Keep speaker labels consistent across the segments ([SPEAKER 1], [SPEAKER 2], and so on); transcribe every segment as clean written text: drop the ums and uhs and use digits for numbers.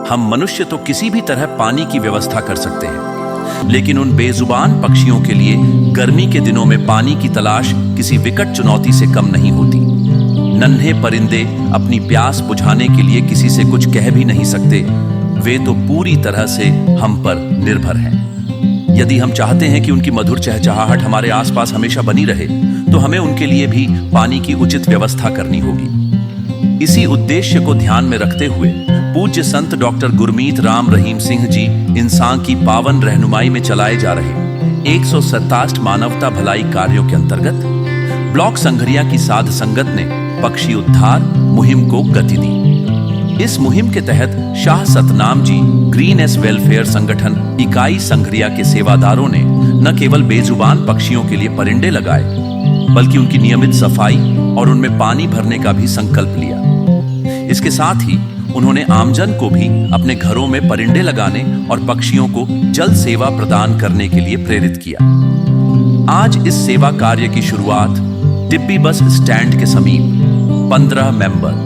[SPEAKER 1] हम मनुष्य तो किसी भी तरह पानी की व्यवस्था कर सकते हैं, लेकिन उन बेजुबान पक्षियों के लिए गर्मी के दिनों में पानी की तलाश किसी विकट चुनौती से कम नहीं होती। नन्हे परिंदे अपनी प्यास बुझाने के लिए किसी से कुछ कह भी नहीं सकते, वे तो पूरी तरह से हम पर निर्भर हैं। यदि हम चाहते हैं कि उनकी मधुर चहचहाहट हमारे आसपास हमेशा बनी रहे, तो हमें उनके लिए भी पानी की उचित व्यवस्था करनी होगी। इसी उद्देश्य को ध्यान में रखते हुए पूज्य संत डॉक्टर गुरमीत राम रहीम सिंह जी इंसान की पावन रहनुमाई में चलाए जा रहे 167 मानवता भलाई कार्यों के अंतर्गत ब्लॉक संघरिया की साध संगत ने पक्षी उद्धार मुहिम को गति दी। इस मुहिम के तहत Shah Satnam ji green S welfare संगठन इकाई संघरिया के सेवादारों ने न केवल बेजुबान पक्षियों के लिए परिंदे लगाए, बल्कि उनकी नियमित सफाई और उनमें पानी भरने का भी संकल्प लिया। इसके साथ ही उन्होंने आमजन को भी अपने घरों में परिंदे लगाने और पक्षियों को जल सेवा प्रदान करने के लिए प्रेरित किया। आज इस सेवा कार्य की शुरुआत टिब्बी बस स्टैंड के समीप 15 मेंबर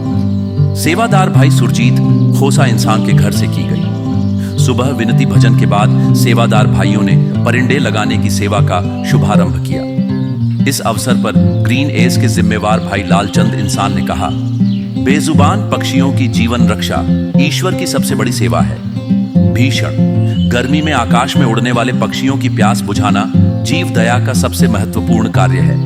[SPEAKER 1] सेवादार भाई सुरजीत खोसा इंसान के घर से की गई। सुबह विनती भजन के बाद सेवादार भाइयों ने परिंदे लगाने की सेवा का शुभारंभ किया। इस अवसर पर ग्रीन एस के जिम्मेवार भाई लालचंद इंसान ने कहा, बेजुबान पक्षियों की जीवन रक्षा ईश्वर की सबसे बड़ी सेवा है। भीषण गर्मी में आकाश में उड़ने वाले पक्षियों की प्यास बुझाना जीव दया का सबसे महत्वपूर्ण कार्य है।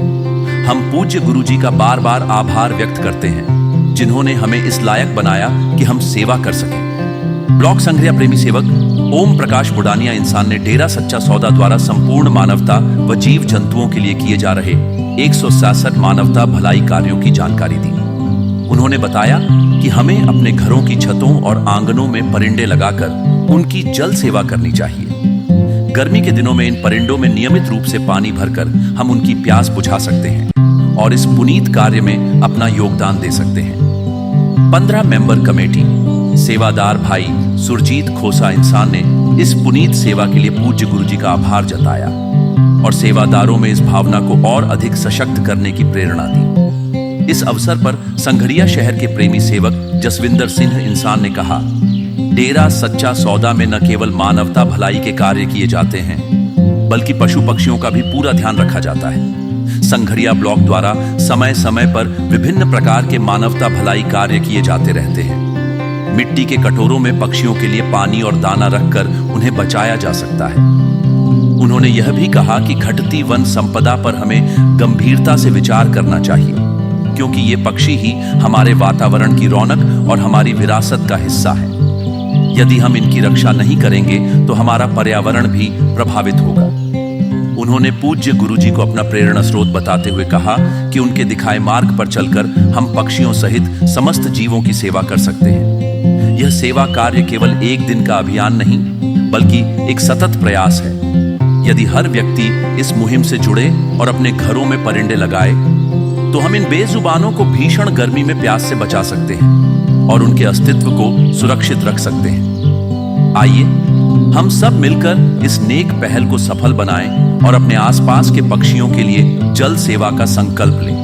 [SPEAKER 1] हम पूज्य गुरु जी का बार बार आभार व्यक्त करते हैं, जिन्होंने हमें इस लायक बनाया कि हम सेवा कर सकें। ब्लॉक संघरिया प्रेमी सेवक ओम प्रकाश बुडानिया इंसान ने डेरा सच्चा सौदा द्वारा संपूर्ण मानवता व जीव जंतुओं के लिए किए जा रहे 167 मानवता भलाई कार्यों की जानकारी दी। उन्होंने बताया कि हमें अपने घरों की छतों और आंगनों में परिंदे लगाकर उनकी जल सेवा करनी चाहिए। गर्मी के दिनों में इन परिंदों में नियमित रूप से पानी भरकर हम उनकी प्यास बुझा सकते हैं और इस पुनीत कार्य में अपना योगदान दे सकते हैं। 15 मेंबर कमेटी सेवादार भाई सुरजीत खोसा इंसान ने इस पुनीत सेवा के लिए पूज्य गुरु जी का आभार जताया और सेवादारों में इस भावना को और अधिक सशक्त करने की प्रेरणा दी। इस अवसर पर संघरिया शहर के प्रेमी सेवक जसविंदर सिंह इंसान ने कहा, डेरा सच्चा सौदा में न केवल मानवता भलाई के कार्य किए जाते हैं, बल्कि पशु पक्षियों का भी पूरा ध्यान रखा जाता है। संघरिया ब्लॉक द्वारा समय समय पर विभिन्न प्रकार के मानवता भलाई कार्य किए जाते रहते हैं। मिट्टी के कटोरों में पक्षियों के लिए पानी और दाना रखकर उन्हें बचाया जा सकता है। उन्होंने यह भी कहा कि घटती वन संपदा पर हमें गंभीरता से विचार करना चाहिए, क्योंकि ये पक्षी ही हमारे वातावरण की रौनक और हमारी विरासत का हिस्सा है। यदि हम इनकी रक्षा नहीं करेंगे तो हमारा पर्यावरण भी प्रभावित होगा। उन्होंने पूज्य गुरुजी को अपना प्रेरणा स्रोत बताते हुए कहा कि उनके दिखाए मार्ग पर चलकर हम पक्षियों सहित समस्त जीवों की सेवा कर सकते हैं। यह सेवा कार्य केवल एक दिन का अभियान नहीं, बल्कि एक सतत प्रयास है। यदि हर व्यक्ति इस मुहिम से जुड़े और अपने घरों में परिंदे लगाए, तो हम इन बेजुबानों को भीषण गर्मी में प्यास से बचा सकते हैं और उनके अस्तित्व को सुरक्षित रख सकते हैं। आइए हम सब मिलकर इस नेक पहल को सफल बनाएं और अपने आसपास के पक्षियों के लिए जल सेवा का संकल्प लें।